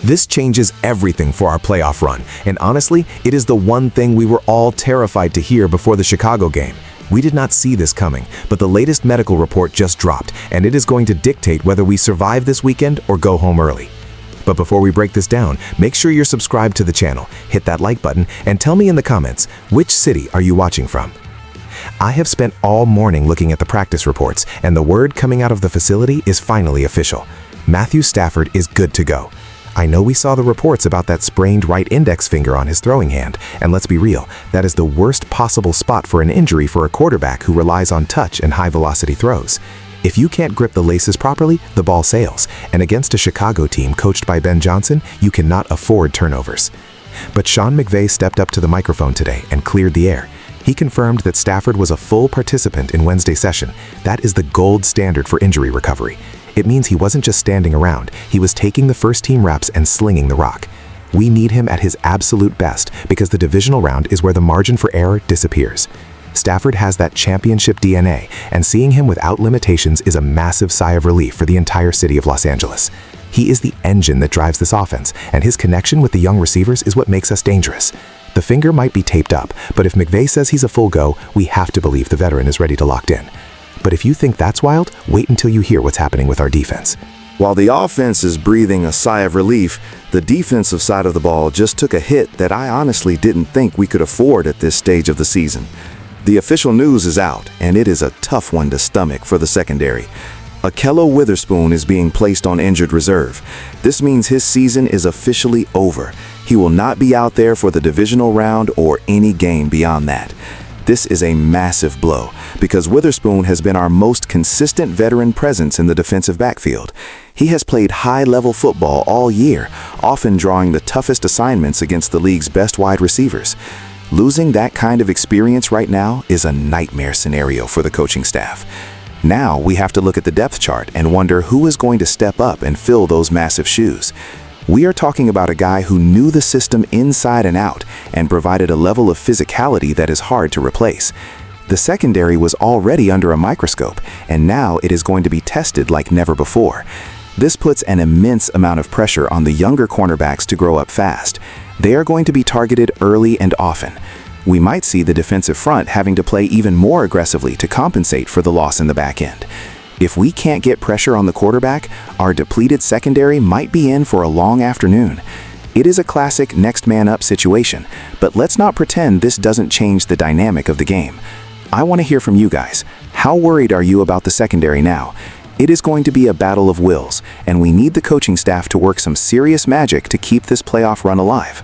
This changes everything for our playoff run, and honestly, it is the one thing we were all terrified to hear before the Chicago game. We did not see this coming, but the latest medical report just dropped, and it is going to dictate whether we survive this weekend or go home early. But before we break this down, make sure you're subscribed to the channel, hit that like button, and tell me in the comments, which city are you watching from? I have spent all morning looking at the practice reports, and the word coming out of the facility is finally official. Matthew Stafford is good to go. I know we saw the reports about that sprained right index finger on his throwing hand, and let's be real, that is the worst possible spot for an injury for a quarterback who relies on touch and high-velocity throws. If you can't grip the laces properly, the ball sails, and against a Chicago team coached by Ben Johnson, you cannot afford turnovers. But Sean McVay stepped up to the microphone today and cleared the air. He confirmed that Stafford was a full participant in Wednesday's session. That is the gold standard for injury recovery. It means he wasn't just standing around, he was taking the first-team reps and slinging the rock. We need him at his absolute best because the divisional round is where the margin for error disappears. Stafford has that championship DNA, and seeing him without limitations is a massive sigh of relief for the entire city of Los Angeles. He is the engine that drives this offense, and his connection with the young receivers is what makes us dangerous. The finger might be taped up, but if McVay says he's a full go, we have to believe the veteran is ready to lock in. But if you think that's wild, wait until you hear what's happening with our defense. While the offense is breathing a sigh of relief, the defensive side of the ball just took a hit that I honestly didn't think we could afford at this stage of the season. The official news is out, and it is a tough one to stomach for the secondary. Akello Witherspoon is being placed on injured reserve. This means his season is officially over. He will not be out there for the divisional round or any game beyond that. This is a massive blow because Witherspoon has been our most consistent veteran presence in the defensive backfield. He has played high-level football all year, often drawing the toughest assignments against the league's best wide receivers. Losing that kind of experience right now is a nightmare scenario for the coaching staff. Now we have to look at the depth chart and wonder who is going to step up and fill those massive shoes. We are talking about a guy who knew the system inside and out and provided a level of physicality that is hard to replace. The secondary was already under a microscope, and now it is going to be tested like never before. This puts an immense amount of pressure on the younger cornerbacks to grow up fast. They are going to be targeted early and often. We might see the defensive front having to play even more aggressively to compensate for the loss in the back end. If we can't get pressure on the quarterback, our depleted secondary might be in for a long afternoon. It is a classic next man up situation, but let's not pretend this doesn't change the dynamic of the game. I want to hear from you guys. How worried are you about the secondary now? It is going to be a battle of wills, and we need the coaching staff to work some serious magic to keep this playoff run alive.